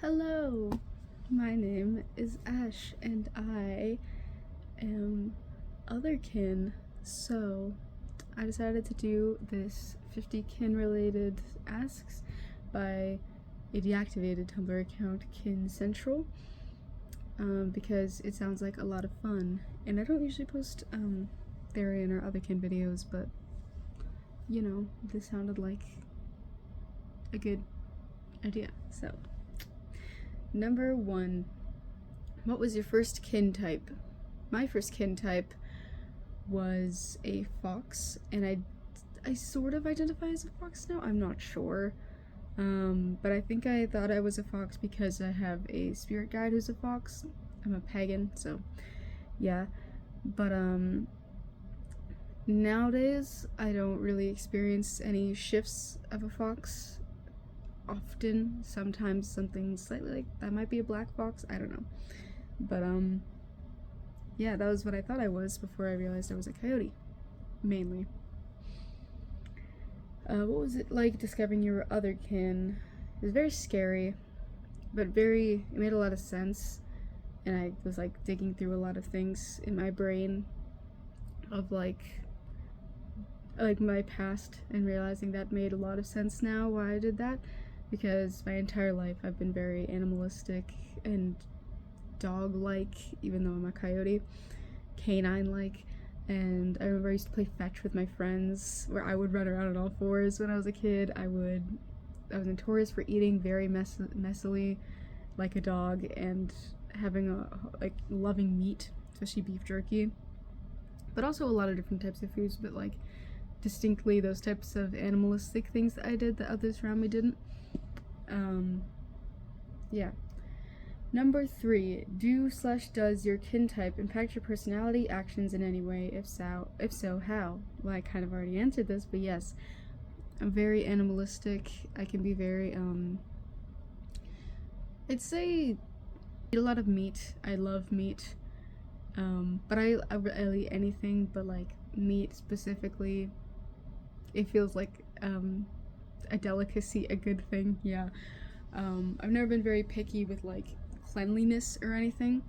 Hello, my name is Ash and I am Otherkin. So, I decided to do this 50 kin related asks by a deactivated Tumblr account, Kin Central, because it sounds like a lot of fun. And I don't usually post therian or Otherkin videos, but you know, this sounded like a good idea. So, number 1. What was your first kin type? My first kin type was a fox, and I sort of identify as a fox now. I'm not sure. But I think I thought I was a fox because I have a spirit guide who's a fox. I'm a pagan, so yeah. But nowadays I don't really experience any shifts of a fox often. Sometimes something slightly like that might be a black fox, I don't know. But yeah, that was what I thought I was before I realized I was a coyote, mainly. What was it like discovering you were otherkin? It was very scary, but it made a lot of sense, and I was like digging through a lot of things in my brain of like my past, and realizing that made a lot of sense now why I did that, because my entire life I've been very animalistic and dog-like, even though I'm a coyote, canine-like. And I remember I used to play fetch with my friends, where I would run around on all fours when I was a kid. I was notorious for eating very messily like a dog, and having loving meat, especially beef jerky, but also a lot of different types of foods, but like distinctly those types of animalistic things that I did that others around me didn't. Yeah. Number 3, does your kin type impact your personality, actions in any way? If so, how? Well, I kind of already answered this, but yes. I'm very animalistic. I can be very, I'd say eat a lot of meat. I love meat. But I'll eat anything, but like meat specifically, it feels like, a delicacy, a good thing, yeah. I've never been very picky with like cleanliness or anything.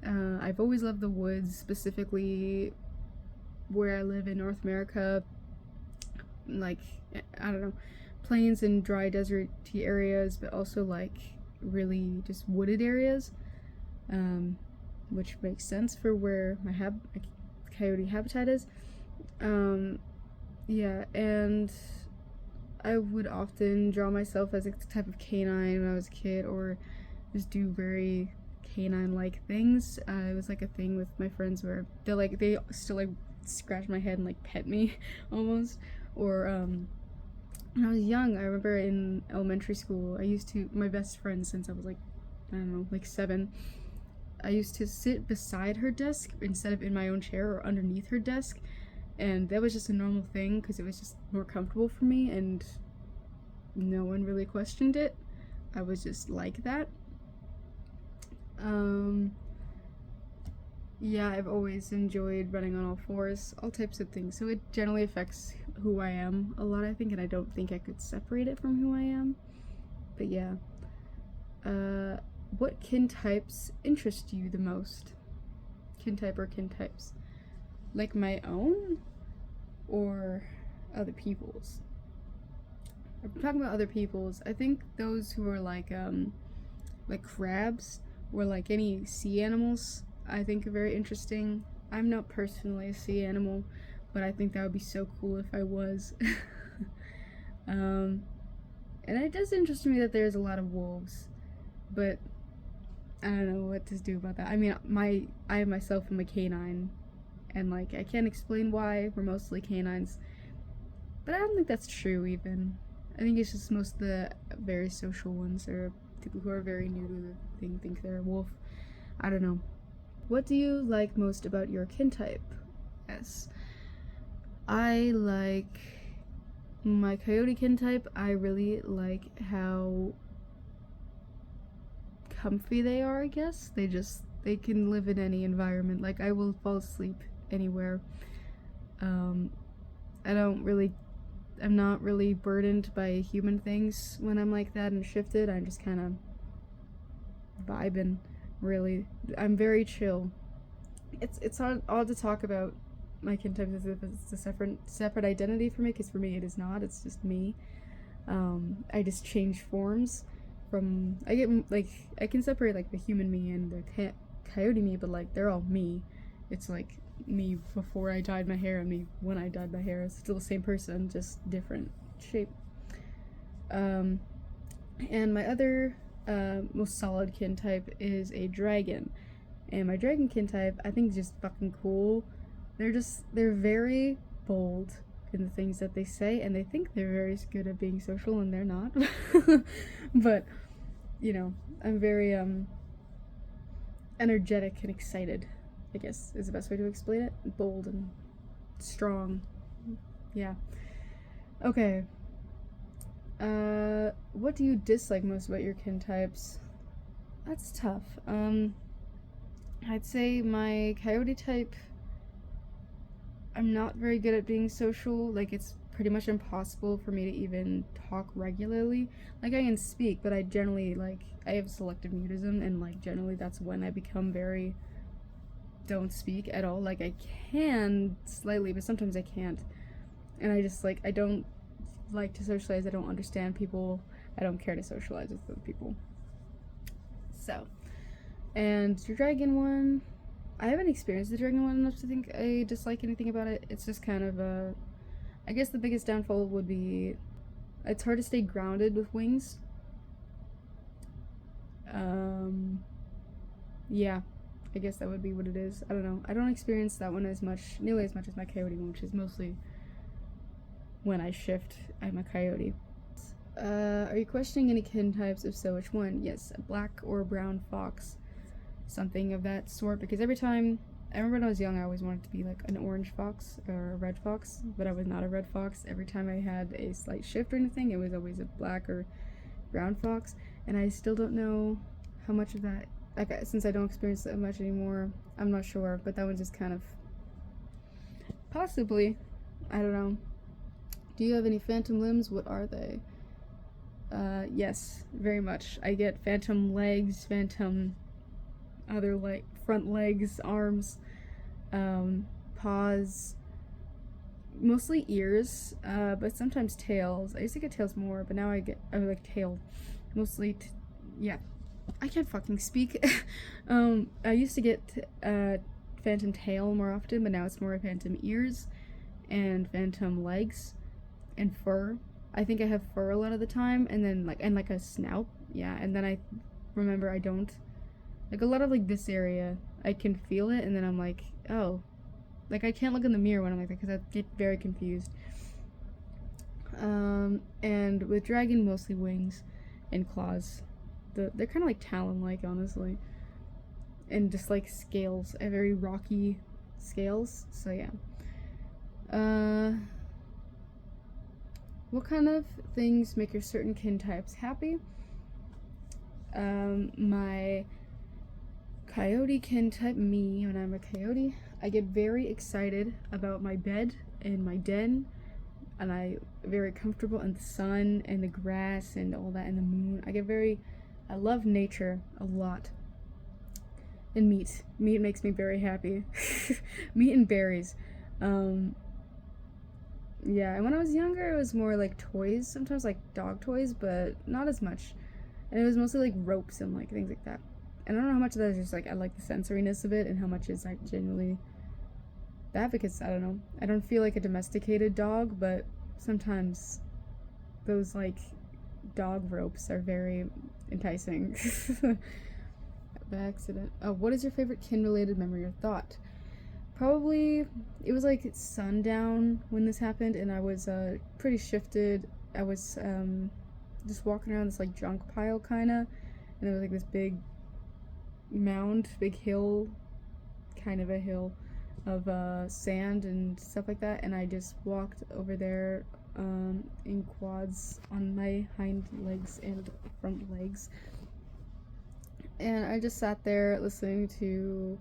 I've always loved the woods, specifically where I live in North America, like, I don't know, plains and dry deserty areas, but also like really just wooded areas, which makes sense for where my coyote habitat is. Yeah, and I would often draw myself as a type of canine when I was a kid, or just do very canine-like things. It was like a thing with my friends where they still like scratch my head and like pet me almost. Or when I was young, I remember in elementary school, my best friend since I was like, I don't know, like 7, I used to sit beside her desk instead of in my own chair or underneath her desk, and that was just a normal thing because it was just more comfortable for me, and no one really questioned it. I was just like that. Yeah, I've always enjoyed running on all fours, all types of things, so it generally affects who I am a lot, I think, and I don't think I could separate it from who I am. But yeah. What kin types interest you the most? Kin type or kin types? Like my own? Or other people's? I'm talking about other people's. I think those who are like crabs, or like any sea animals, I think are very interesting. I'm not personally a sea animal, but I think that would be so cool if I was. And it does interest me that there's a lot of wolves, but I don't know what to do about that. I mean, I myself am a canine, and like I can't explain why we're mostly canines, but I don't think that's true even. I think it's just most of the very social ones, or people who are very new to the thing, think they're a wolf. I don't know. What do you like most about your kin type? Yes. I like my coyote kin type. I really like how comfy they are, I guess. They can live in any environment. Like, I will fall asleep anywhere. I'm not really burdened by human things when I'm like that and shifted. I'm just kind of vibing, really. I'm very chill. It's odd to talk about my kin types as if it's a separate identity for me, because for me it is not. It's just me. I just change forms from, I get, like, I can separate, like, the human me and the coyote me, but, like, they're all me. It's, like, me before I dyed my hair and me when I dyed my hair. It's still the same person, just different shape. And my other most solid kin type is a dragon. And my dragon kin type, I think, is just fucking cool. They're very bold in the things that they say, and they think they're very good at being social, and they're not. But, you know, I'm very energetic and excited, I guess is the best way to explain it. Bold and strong. Yeah. Okay. What do you dislike most about your kin types? That's tough. I'd say my coyote type, I'm not very good at being social. Like, it's pretty much impossible for me to even talk regularly. Like, I can speak, but I generally, like, I have selective mutism, and, like, generally that's when I become very don't speak at all. Like, I can slightly, but sometimes I can't. And I just, like, I don't like to socialize. I don't understand people. I don't care to socialize with other people. So, and your dragon one, I haven't experienced the dragon one enough to think I dislike anything about it. It's just kind of I guess the biggest downfall would be it's hard to stay grounded with wings. Yeah, I guess that would be what it is. I don't know. I don't experience that one nearly as much as my coyote one, which is mostly when I shift, I'm a coyote. Are you questioning any kin types? If so, which one? Yes, a black or a brown fox. Something of that sort, because every time, I remember when I was young, I always wanted to be like an orange fox or a red fox, but I was not a red fox. Every time I had a slight shift or anything, it was always a black or brown fox, and I still don't know how much of that, like, since I don't experience that much anymore, I'm not sure, but that one's just kind of, possibly, I don't know. Do you have any phantom limbs? What are they? Yes, very much. I get phantom legs, phantom other front legs, arms, paws, mostly ears, but sometimes tails. I used to get tails more, but now I like tail, mostly. Yeah, I can't fucking speak. I used to get phantom tail more often, but now it's more phantom ears and phantom legs and fur. I think I have fur a lot of the time, and then like a snout. Yeah, and then I remember I don't. Like, a lot of, like, this area, I can feel it, and then I'm like, oh. Like, I can't look in the mirror when I'm like that, because I get very confused. And with dragon, mostly wings and claws. They're kind of like talon-like, honestly. And just, like, scales. Very rocky scales, so yeah. What kind of things make your certain kin types happy? My coyote kin type, me, when I'm a coyote, I get very excited about my bed and my den, and I'm very comfortable in the sun and the grass and all that and the moon. I love nature a lot. And meat makes me very happy. Meat and berries. Yeah, and when I was younger, it was more like toys, sometimes like dog toys, but not as much. And it was mostly like ropes and like things like that. And I don't know how much of that is just, like, I like the sensoriness of it, and how much is, like, genuinely that, because, I don't know, I don't feel like a domesticated dog, but sometimes those, like, dog ropes are very enticing. By accident. Oh, what is your favorite kin-related memory or thought? Probably, it was, like, sundown when this happened, and I was, pretty shifted. I was, just walking around this, like, junk pile, kinda, and there was, like, this big mound, big hill, kind of a hill of sand and stuff like that, and I just walked over there in quads on my hind legs and front legs, and I just sat there listening to,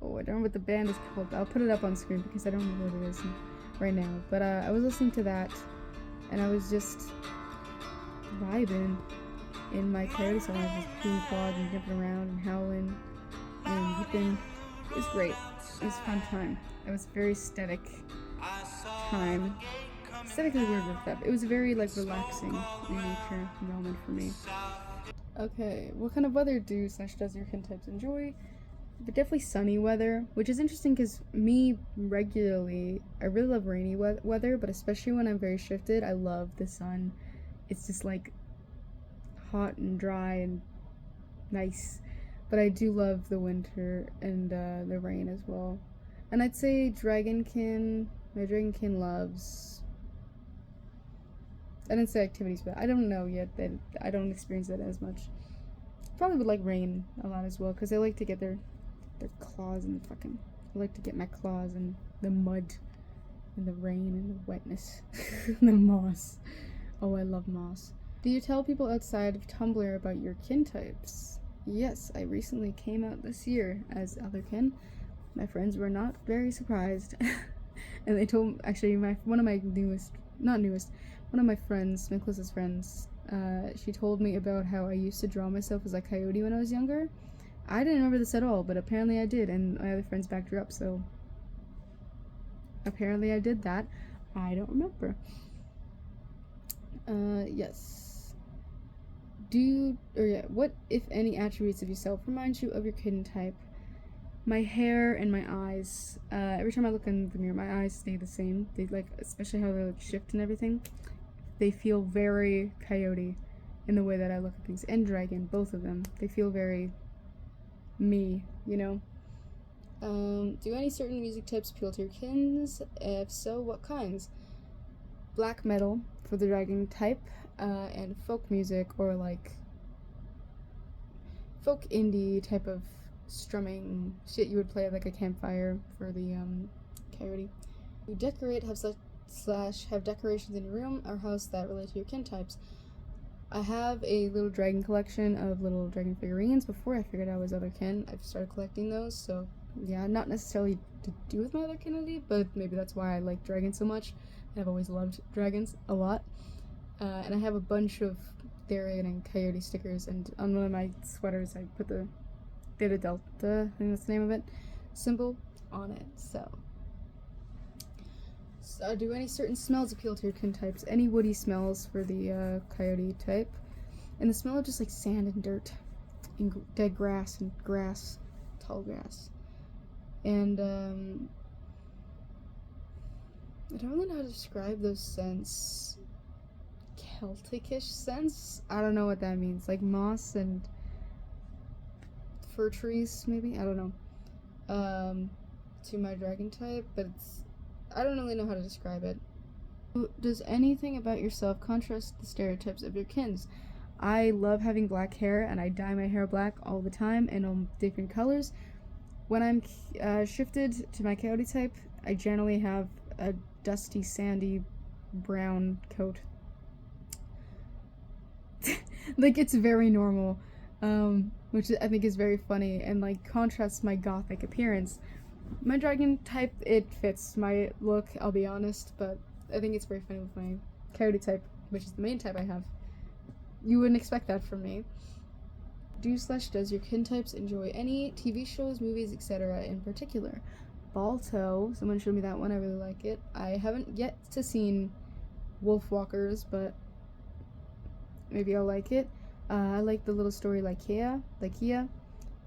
oh, I don't know what the band is called, but I'll put it up on screen because I don't know what it is right now, but I was listening to that, and I was just vibing. in my coyote song. I was just doing quads and jumping around and howling and whipping. It was great. It was a fun time. It was a very aesthetic time. Aesthetically weird with that. It was a very like relaxing in nature moment for me. Okay, what kind of weather does your kin types enjoy? But definitely sunny weather, which is interesting because me regularly, I really love rainy weather, but especially when I'm very shifted, I love the sun. It's just like hot and dry and nice. But I do love the winter and the rain as well. And I'd say my dragonkin loves. I didn't say activities, but I don't know yet. That I don't experience that as much. Probably would like rain a lot as well because they like to get their claws in the fucking. I like to get my claws in the mud, and the rain, and the wetness, and the moss. Oh, I love moss. Do you tell people outside of Tumblr about your kin types? Yes, I recently came out this year as Otherkin. My friends were not very surprised, and they told actually one of my friends, my closest friends. She told me about how I used to draw myself as a coyote when I was younger. I didn't remember this at all, but apparently I did, and my other friends backed her up, so apparently I did that. I don't remember. Yes. What, if any, attributes of yourself remind you of your kin type? My hair and my eyes. Every time I look in the mirror, my eyes stay the same. They especially how they shift and everything. They feel very coyote in the way that I look at things. And dragon, both of them. They feel very me, you know? Do any certain music types appeal to your kins? If so, what kinds? Black metal for the dragon type, and folk music, or like folk indie type of strumming shit you would play at like a campfire for the coyote. You decorate, have decorations in your room or house that relate to your kin types. I have a little dragon collection of little dragon figurines. Before I figured out I was Otherkin, I've started collecting those, so yeah, not necessarily to do with my Otherkinity, but maybe that's why I like dragons so much. I've always loved dragons a lot. And I have a bunch of therian and coyote stickers, and on one of my sweaters I put the Theta Delta, I think that's the name of it, symbol on it, so do any certain smells appeal to your kin types? Any woody smells for the coyote type, and the smell of just like sand and dirt and dead grass and tall grass, and I don't really know how to describe those scents. Celtic-ish scents? I don't know what that means. Like moss and fir trees, maybe? I don't know. To my dragon type, but I don't really know how to describe it. Does anything about yourself contrast the stereotypes of your kins? I love having black hair, and I dye my hair black all the time and on different colors. When I'm shifted to my coyote type, I generally have a dusty, sandy, brown coat. Like, it's very normal, which I think is very funny, and like contrasts my gothic appearance. My dragon type, it fits my look, I'll be honest, but I think it's very funny with my coyote type, which is the main type I have. You wouldn't expect that from me. Does your kin types enjoy any TV shows, movies, etc. in particular? Balto, someone showed me that one, I really like it. I haven't yet seen Wolfwalkers, but maybe I'll like it. I like the little story Lycia.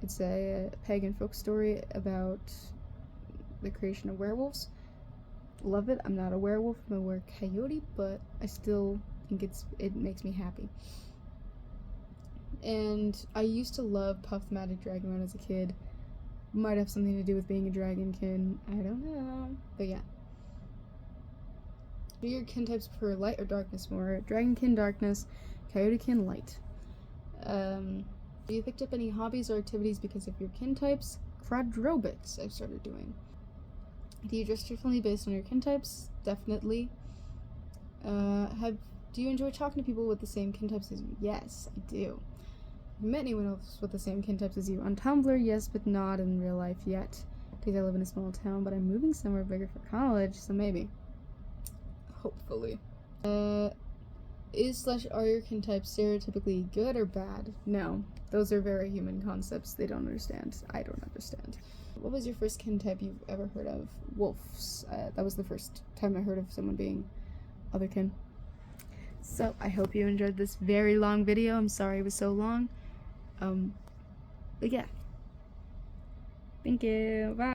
It's a pagan folk story about the creation of werewolves. Love it. I'm not a werewolf, I'm a were-coyote, but I still think it makes me happy. And I used to love Puff the Magic Dragon when I was a kid. Might have something to do with being a dragonkin. I don't know. But yeah. Do your kin types prefer light or darkness more? Dragonkin darkness, coyotekin light. Do you picked up any hobbies or activities because of your kin types? Quadrobics I've started doing. Do you dress differently based on your kin types? Definitely. Do you enjoy talking to people with the same kin types as you? Yes, I do. Have you met anyone else with the same kin types as you? On Tumblr, yes, but not in real life yet. Because I live in a small town, but I'm moving somewhere bigger for college, so maybe. Hopefully. is/are your kin types stereotypically good or bad? No. Those are very human concepts. They don't understand. I don't understand. What was your first kin type you've ever heard of? Wolves. That was the first time I heard of someone being otherkin. So, I hope you enjoyed this very long video. I'm sorry it was so long. But yeah. Thank you. Bye.